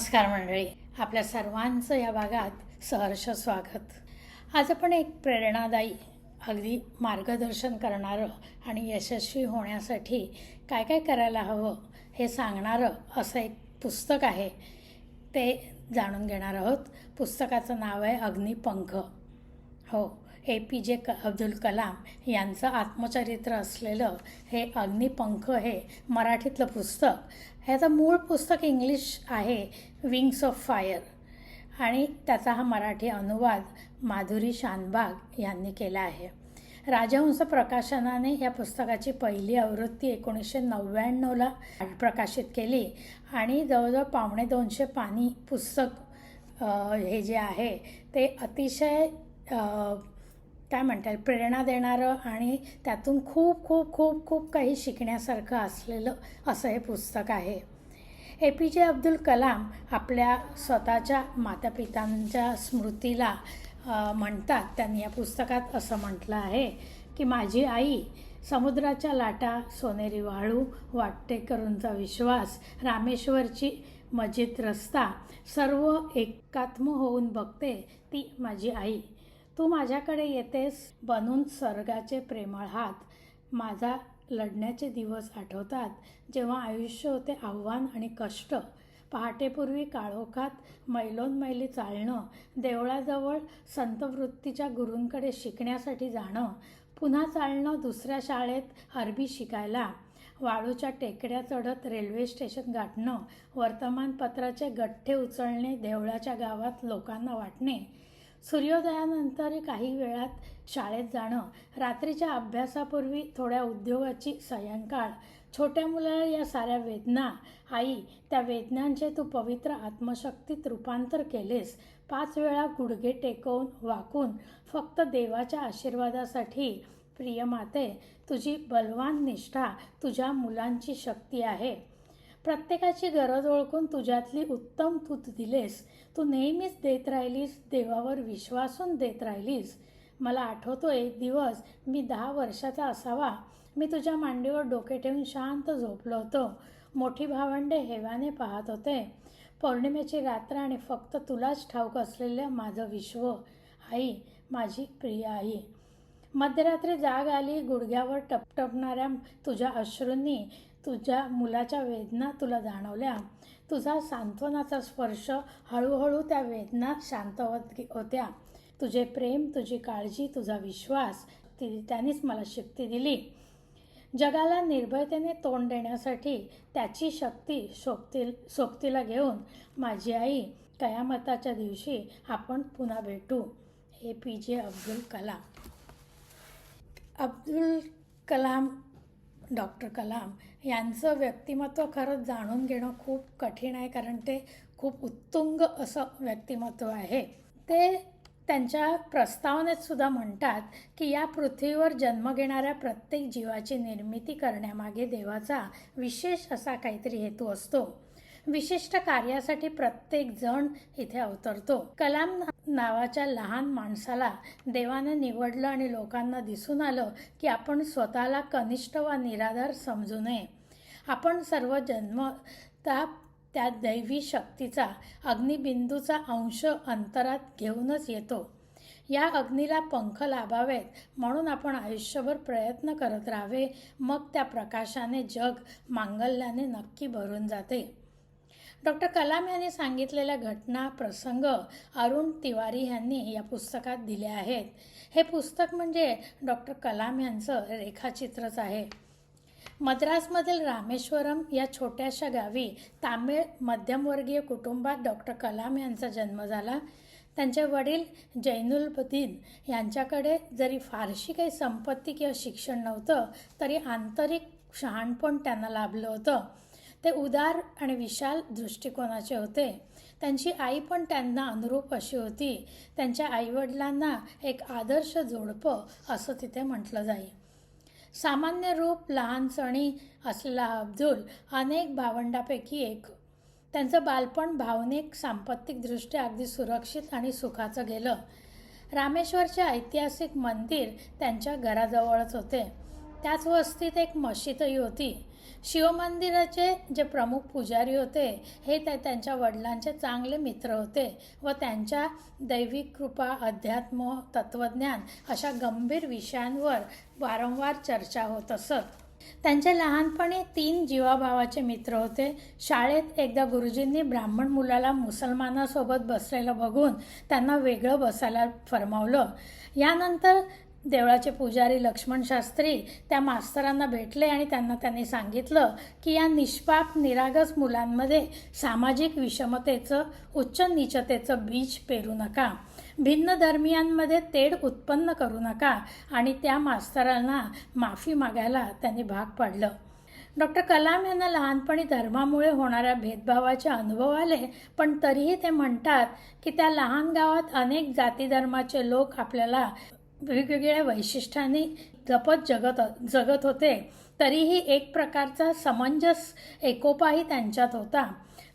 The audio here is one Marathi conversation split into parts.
नमस्कार मंडळी, आपल्या सर्वांचं या भागात सहर्ष स्वागत. आज आपण एक प्रेरणादायी, अगदी मार्गदर्शन करणारं आणि यशस्वी होण्यासाठी काय काय करायला हवं हे सांगणारं असं एक पुस्तक आहे, ते जाणून घेणार आहोत. पुस्तकाचं नाव आहे अग्निपंख. हो, APJ अब्दुल कलाम यांचं आत्मचरित्र असलेलं हे अग्निपंख हे मराठीतलं पुस्तक. ह्याचं मूळ पुस्तक इंग्लिश आहे, विंग्स ऑफ फायर, आणि त्याचा हा मराठी अनुवाद माधुरी शानबाग यांनी केला आहे. राजहंस प्रकाशनाने या पुस्तकाची पहिली आवृत्ती 1999ला प्रकाशित केली आणि जवळजवळ 250 पानी पुस्तक हे जे आहे ते अतिशय काय म्हणतात प्रेरणा देणारं आणि त्यातून खूप खूप खूप खूप काही शिकण्यासारखं असलेलं असं हे पुस्तक आहे. APJ अब्दुल कलाम आपल्या स्वतःच्या मातापित्यांच्या स्मृतीला म्हणतात. त्यांनी या पुस्तकात असं म्हटलं आहे की माझी आई, समुद्राच्या लाटा, सोनेरी वाळू, वाटेकरूंचा विश्वास, रामेश्वरची मस्जिद, रस्ता, सर्व एकात्म होऊन बघते ती माझी आई. तू माझ्याकडे येतेस बनून स्वर्गाचे प्रेमळ हात. माझा लढण्याचे दिवस आठवतात, जेव्हा आयुष्य होते आव्हान आणि कष्ट. पहाटेपूर्वी काळोखात मैलोनमैली चालणं, देवळाजवळ संतवृत्तीच्या गुरूंकडे शिकण्यासाठी जाणं, पुन्हा चालणं दुसऱ्या शाळेत अरबी शिकायला, वाळूच्या टेकड्या चढत रेल्वे स्टेशन गाठणं, वर्तमानपत्राचे गठ्ठे उचलणे, देवळाच्या गावात लोकांना वाटणे, सूर्योदयानंतर काही वेळात शाळेत जाणं, रात्रीच्या अभ्यासापूर्वी थोड्या उद्योगाची सायंकाळ. छोट्या मुलाला या साऱ्या वेदना, आई, त्या वेदनांचे तू पवित्र आत्मशक्तीत रूपांतर केलेस. 5 वेळा गुडघे टेकवून वाकून फक्त देवाच्या आशीर्वादासाठी. प्रिय माते, तुझी बलवान निष्ठा तुझ्या मुलांची शक्ती आहे. प्रत्येकाची गरज ओळखून तुझ्यातली उत्तम तू दिलेस. तू नेहमीच देत राहिलीस, देवावर विश्वासून देत राहिलीस. मला आठवतो एक दिवस मी 10 वर्षाचा असावा. मी तुझ्या मांडीवर डोके ठेवून शांत झोपलो होतो. मोठी भावंडे हेवाने पाहत होते. पौर्णिमेची रात्र आणि फक्त तुलाच ठाऊक असलेलं माझं विश्व. आई, माझी प्रिय आई. मध्यरात्री जाग आली. गुडघ्यावर टपटपणाऱ्या तुझ्या अश्रूंनी तुझ्या मुलाच्या वेदना तुला जाणवल्या. तुझा सांत्वनाचा स्पर्श हळूहळू त्या वेदना शांत होत्या. तुझे प्रेम, तुझी काळजी, तुझा विश्वास, त्यानेच मला शक्ती दिली. जगाला निर्भयतेने तोंड देण्यासाठी त्याची शक्ती सोबतीला घेऊन माझी आई, कयामताच्या दिवशी आपण पुन्हा भेटू. APJ अब्दुल कलाम. अब्दुल कलाम, डॉक्टर कलाम यांचं व्यक्तिमत्व खरंच जाणून घेणं खूप कठीण आहे, कारण ते खूप उत्तुंग असं व्यक्तिमत्व आहे. ते त्यांच्या प्रस्तावनेत सुद्धा म्हणतात की या पृथ्वीवर जन्म घेणाऱ्या प्रत्येक जीवाची निर्मिती करण्यामागे देवाचा विशेष असा काहीतरी हेतू असतो. विशिष्ट कार्यासाठी प्रत्येक जण इथे अवतरतो. कलाम नावाच्या लहान माणसाला देवाने निवडलं आणि लोकांना दिसून आलं की आपण स्वतःला कनिष्ठ व निराधार समजू नये. आपण सर्व जन्मता त्या दैवी शक्तीचा, अग्निबिंदूचा अंश अंतरात घेऊनच येतो. या अग्नीला पंख लाभावेत म्हणून आपण आयुष्यभर प्रयत्न करत राहावे. मग त्या प्रकाशाने जग मांगल्याने नक्की भरून जाते. डॉक्टर कलाम यांनी सांगितलेल्या घटना, प्रसंग अरुण तिवारी यांनी या पुस्तकात दिले आहेत. हे पुस्तक म्हणजे डॉक्टर कलाम यांचं रेखाचित्रच आहे. मद्रासमधील रामेश्वरम या छोट्याशा गावी तामिळ मध्यमवर्गीय कुटुंबात डॉक्टर कलाम यांचा जन्म झाला. त्यांचे वडील जैनुलब्दीन यांच्याकडे जरी फारशी काही संपत्ती किंवा शिक्षण नव्हतं, तरी आंतरिक शहाणपण त्यांना लाभलं होतं. ते उदार आणि विशाल दृष्टिकोनाचे होते. त्यांची आई पण त्यांना अनुरूप अशी होती. त्यांच्या आईवडिलांना एक आदर्श जोडपं असं तिथे म्हटलं जाई. सामान्य रूप, लहानसणी असलेला अब्दुल अनेक भावंडांपैकी एक. त्यांचं बालपण भावनिक, सांपत्तिकदृष्ट्या अगदी सुरक्षित आणि सुखाचं गेलं. रामेश्वरचे ऐतिहासिक मंदिर त्यांच्या घराजवळच होते. त्याच वस्तीत एक मशीदही होती. शिवमंदिराचे जे प्रमुख पुजारी होते हे त्यांच्या वडिलांचे चांगले मित्र होते व त्यांच्या दैविक कृपा, अध्यात्म, तत्त्वज्ञान अशा गंभीर विषयांवर वारंवार चर्चा होत असत. त्यांचे लहानपणी 3 जीवाभावाचे मित्र होते. शाळेत एकदा गुरुजींनी ब्राह्मण मुलाला मुसलमानासोबत बसलेलं बघून त्यांना वेगळं बसायला फरमावलं. यानंतर देवळाचे पुजारी लक्ष्मण शास्त्री त्या मास्तरांना भेटले आणि त्यांनी सांगितलं की या निष्पाप निरागस मुलांमध्ये सामाजिक विषमतेचं, उच्च नीचतेचं बीज पेरू नका, भिन्न धर्मियांमध्ये तेढ उत्पन्न करू नका आणि त्या मास्तरांना माफी मागायला त्यांनी भाग पाडलं. डॉक्टर कलाम यांना लहानपणी धर्मामुळे होणाऱ्या भेदभावाचे अनुभव आले, पण तरीही ते म्हणतात की त्या लहान गावात अनेक जाती धर्माचे लोक आपल्याला वेगवेगळ्या वैशिष्ट्यांनी जगत होते. तरीही एक प्रकारचा समंजस एकोपाही त्यांच्यात होता.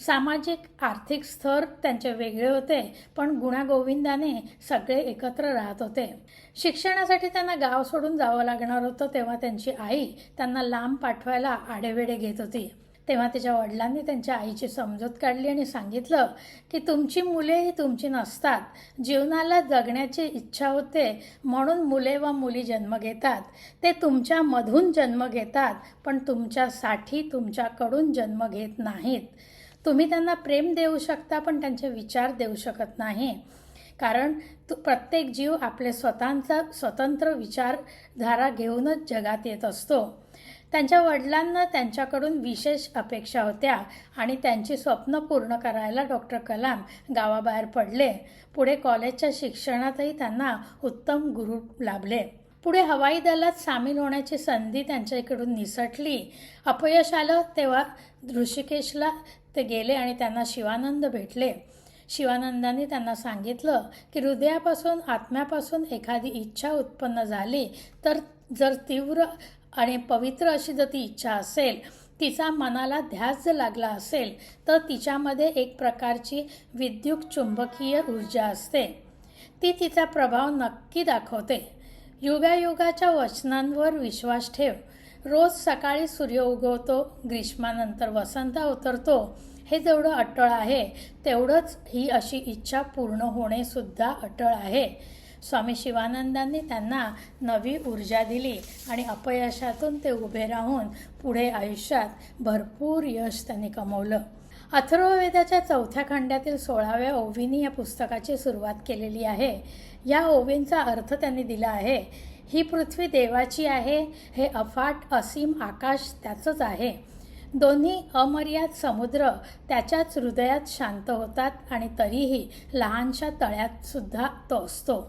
सामाजिक आर्थिक स्तर त्यांचे वेगळे होते, पण गुण्यागोविंदाने सगळे एकत्र राहत होते. शिक्षणासाठी त्यांना गाव सोडून जावं लागणार होतं तेव्हा त्यांची आई त्यांना लांब पाठवायला आढेवेढे घेत होती. तेव्हा तिच्या वडिलांनी त्यांच्या आईची समजूत काढली आणि सांगितलं की तुमची मुले ही तुमची नसतात. जीवनाला जगण्याची इच्छा होते म्हणून मुले व मुली जन्म घेतात. ते तुमच्यामधून जन्म घेतात, पण तुमच्यासाठी तुमच्याकडून जन्म घेत नाहीत. तुम्ही त्यांना प्रेम देऊ शकता, पण त्यांचे विचार देऊ शकत नाही. कारण प्रत्येक जीव आपले स्वतंत्र विचारधारा घेऊनच जगात येत असतो. त्यांच्या वडिलांना त्यांच्याकडून विशेष अपेक्षा होत्या आणि त्यांची स्वप्न पूर्ण करायला डॉक्टर कलाम गावाबाहेर पडले. पुढे कॉलेजच्या शिक्षणातही त्यांना उत्तम गुरु लाभले. पुढे हवाई दलात सामील होण्याची संधी त्यांच्याकडून निसटली. अपयश आलं तेव्हा ऋषिकेशला ते गेले आणि त्यांना शिवानंद भेटले. शिवानंदांनी त्यांना सांगितलं की हृदयापासून, आत्म्यापासून एखादी इच्छा उत्पन्न झाली तर जर तीव्र आणि पवित्र अशी जर ती इच्छा असेल, तिचा मनाला ध्यास जर लागला असेल तर तिच्यामध्ये एक प्रकारची विद्युत चुंबकीय ऊर्जा असते. ती तिचा प्रभाव नक्की दाखवते. युगायुगाच्या वचनांवर विश्वास ठेव. रोज सकाळी सूर्य उगवतो, ग्रीष्मानंतर वसंत उतरतो. हे जेवढं अटळ आहे तेवढंच ही अशी इच्छा पूर्ण होणे सुद्धा अटळ आहे. स्वामी शिवानंदांनी त्यांना नवी ऊर्जा दिली आणि अपयशातून ते उभे राहून पुढे आयुष्यात भरपूर यश त्यांनी कमवलं. अथर्ववेदाच्या 4थ्या खंडातील 16व्या ओवींनी या पुस्तकाची सुरुवात केलेली आहे. या ओवींचा अर्थ त्यांनी दिला आहे, ही पृथ्वी देवाची आहे, हे अफाट असीम आकाश त्याचंच आहे. दोन्ही अमर्याद समुद्र त्याच्याच हृदयात शांत होतात आणि तरीही लहानशा तळ्यात सुद्धा तो असतो.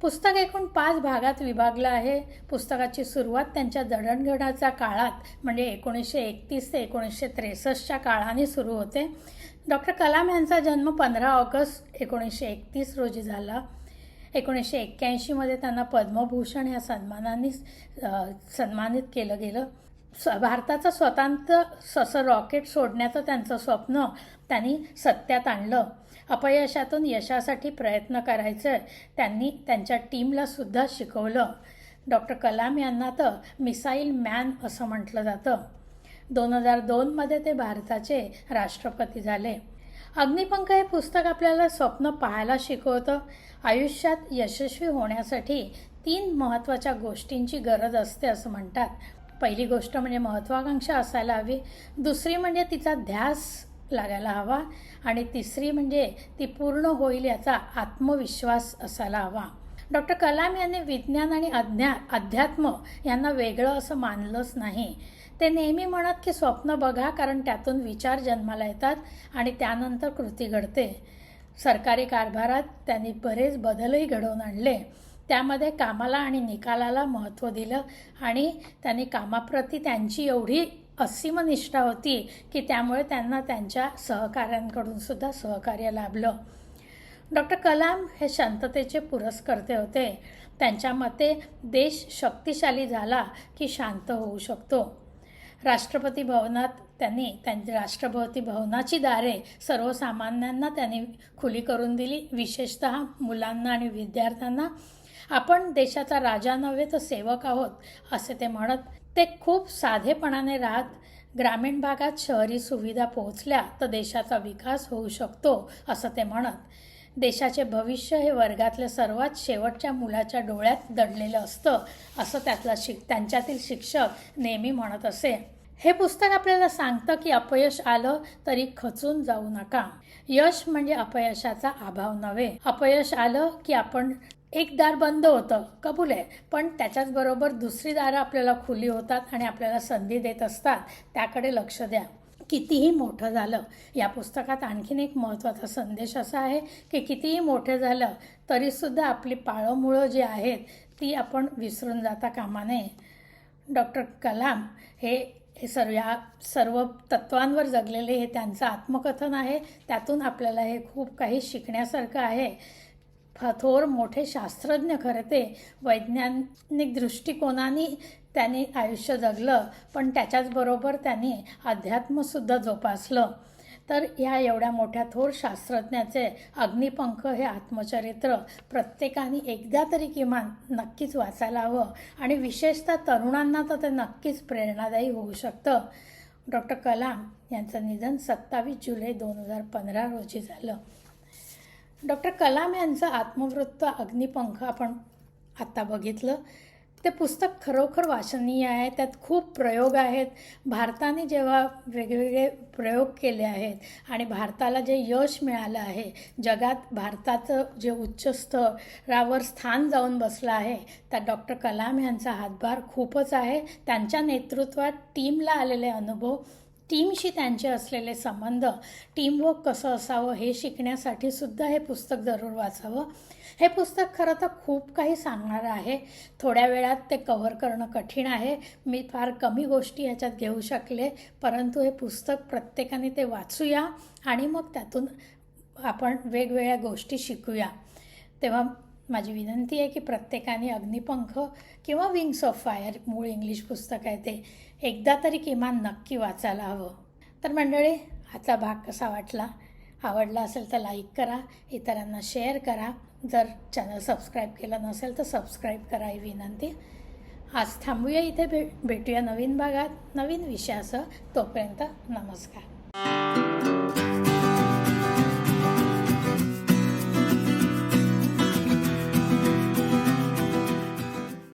पुस्तक एकूण 5 भागात विभागलं आहे. पुस्तकाची सुरुवात त्यांच्या जडणघडणाच्या काळात म्हणजे 1931 ते 1963च्या काळाने सुरू होते. डॉक्टर कलाम यांचा जन्म 15 ऑगस्ट 1931 रोजी झाला. 1981मध्ये त्यांना पद्मभूषण या सन्मानाने सन्मानित केलं गेलं. भारताचं स्वतंत्र रॉकेट सोडण्याचं त्यांचं स्वप्न त्यांनी सत्यात आणलं. अपयशातून यशासाठी प्रयत्न करायचं त्यांनी त्यांच्या टीमला सुद्धा शिकवलं. डॉक्टर कलाम यांना तर मिसाईल मॅन असं म्हटलं जातं. 2002मध्ये ते भारताचे राष्ट्रपती झाले. अग्निपंख हे पुस्तक आपल्याला स्वप्न पाहायला शिकवतं. आयुष्यात यशस्वी होण्यासाठी 3 महत्त्वाच्या गोष्टींची गरज असते असं म्हणतात. पहिली गोष्ट म्हणजे महत्त्वाकांक्षा असायला हवी, दुसरी म्हणजे तिचा ध्यास लागायला हवा आणि तिसरी म्हणजे ती पूर्ण होईल याचा आत्मविश्वास असायला हवा. डॉक्टर कलाम यांनी विज्ञान आणि अध्यात्म यांना वेगळं असं मानलंच नाही. ते नेहमी म्हणत की स्वप्न बघा, कारण त्यातून विचार जन्माला येतात आणि त्यानंतर कृती घडते. सरकारी कारभारात त्यांनी बरेच बदलही घडवून आणले. त्यामध्ये कामाला आणि निकालाला महत्त्व दिलं आणि त्यांनी कामाप्रती त्यांची एवढी असीम निष्ठा होती की त्यामुळे त्यांना त्यांच्या सहकाऱ्यांकडून सुद्धा सहकार्य लाभलं. डॉक्टर कलाम हे शांततेचे पुरस्कर्ते होते. त्यांच्या मते देश शक्तिशाली झाला की शांत होऊ शकतो. राष्ट्रपती भवनात त्यांनी राष्ट्रपती भवनाची दारे सर्वसामान्यांना त्यांनी खुली करून दिली, विशेषतः मुलांना आणि विद्यार्थ्यांना. आपण देशाचा राजा नव्हे तर सेवक आहोत असे ते म्हणत. ते खूप साधेपणाने राहत. ग्रामीण भागात शहरी सुविधा पोहोचल्या तर देशाचा विकास होऊ शकतो असं ते म्हणत. देशाचे भविष्य हे वर्गातल्या सर्वात शेवटच्या मुलाच्या डोळ्यात दडलेलं असतं असं त्यांच्यातील शिक्षक नेहमी म्हणत असे. हे पुस्तक आपल्याला सांगतं की अपयश आलं तरी खचून जाऊ नका. यश म्हणजे अपयशाचा अभाव नव्हे. अपयश आलं की आपण एक दार बंद होतं, कबूल आहे, पण त्याच्याच बरोबर दुसरी दारं आपल्याला खुली होतात आणि आपल्याला संधी देत असतात. त्याकडे लक्ष द्या. कितीही मोठं झालं, या पुस्तकात आणखीन एक महत्त्वाचा संदेश असा आहे की कितीही मोठे झालं तरीसुद्धा आपली पाळंमुळं जी आहेत ती आपण विसरून जाता कामा नये. डॉक्टर कलाम हे सर्व तत्वांवर जगलेले हे त्यांचं आत्मकथन आहे. त्यातून आपल्याला हे खूप काही शिकण्यासारखं आहे. थोर मोठे शास्त्रज्ञ खरे ते. वैज्ञानिक दृष्टिकोनाने त्यांनी आयुष्य जगलं, पण त्याच्याचबरोबर त्यांनी अध्यात्मसुद्धा जोपासलं. तर ह्या एवढ्या मोठ्या थोर शास्त्रज्ञाचे अग्निपंख हे आत्मचरित्र प्रत्येकाने एकदा तरी किमान नक्कीच वाचायला हवं आणि विशेषतः तरुणांना तर ते नक्कीच प्रेरणादायी होऊ शकतं. डॉक्टर कलाम यांचं निधन 27 जुलै 2015 रोजी झालं. डॉक्टर कलाम यांचं आत्मवृत्त अग्निपंख आपण आत्ता बघितलं. ते पुस्तक खरोखर वाचनीय आहे. त्यात खूप प्रयोग आहेत. भारताने जेव्हा वेगवेगळे प्रयोग केले आहेत आणि भारताला जे यश मिळालं आहे, जगात भारताचं जे उच्च स्तरावर स्थान जाऊन बसलं आहे, त्यात डॉक्टर कलाम यांचा हातभार खूपच आहे. त्यांच्या नेतृत्वात टीमला आलेले अनुभव, टीमशी त्यांचे असलेले संबंध, टीमवर्क कसं असावं हे शिकण्यासाठी सुद्धा हे पुस्तक जरूर वाचावं. हे पुस्तक खरं तर खूप काही सांगणारं आहे. थोड्या वेळात ते कव्हर करणं कठीण आहे. मी फार कमी गोष्टी ह्याच्यात घेऊ शकले, परंतु हे पुस्तक प्रत्येकाने ते वाचूया आणि मग त्यातून आपण वेगवेगळ्या गोष्टी शिकूया. तेव्हा माझी विनंती आहे की प्रत्येकाने अग्निपंख किंवा विंग्स ऑफ फायर, मूळ इंग्लिश पुस्तक आहे ते, एकदा तरी किमान नक्की वाचायला हवं. तर मंडळी, आजचा भाग कसा वाटला? आवडला असेल तर लाईक करा, इतरांना शेअर करा. जर चॅनल सबस्क्राईब केलं नसेल तर सबस्क्राईब करा ही विनंती. आज थांबूया इथे. भेटूया नवीन भागात नवीन विषयासह. तोपर्यंत नमस्कार.